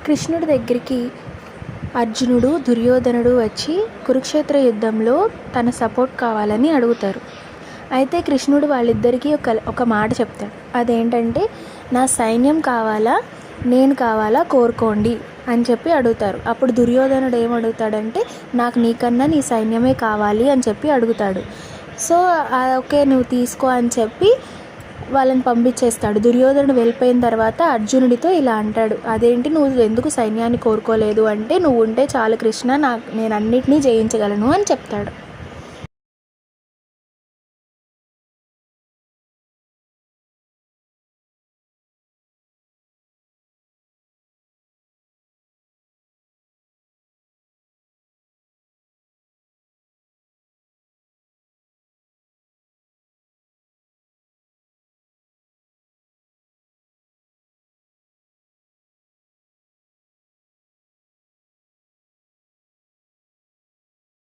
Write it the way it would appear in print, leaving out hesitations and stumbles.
కృష్ణుడి దగ్గరికి అర్జునుడు, దుర్యోధనుడు వచ్చి కురుక్షేత్ర యుద్ధంలో తన సపోర్ట్ కావాలని అడుగుతారు. అయితే కృష్ణుడు వాళ్ళిద్దరికీ ఒక మాట చెప్తాడు. అదేంటంటే, నా సైన్యం కావాలా, నేను కావాలా కోరుకోండి అని చెప్పి అడుగుతారు. అప్పుడు దుర్యోధనుడు ఏమడుగుతాడంటే, నాకు నీకన్నా నీ సైన్యమే కావాలి అని చెప్పి అడుగుతాడు. సో ఓకే నువ్వు తీసుకో అని చెప్పి వాళ్ళని పంపించేస్తాడు. దుర్యోధనుడు వెళ్ళిపోయిన తర్వాత అర్జునుడితో ఇలా అంటాడు, అదేంటి నువ్వు ఎందుకు సైన్యాన్ని కోరుకోలేదు అంటే, నువ్వు ఉంటే చాలు కృష్ణ, నేను అన్నిటినీ జయించగలను అని చెప్తాడు.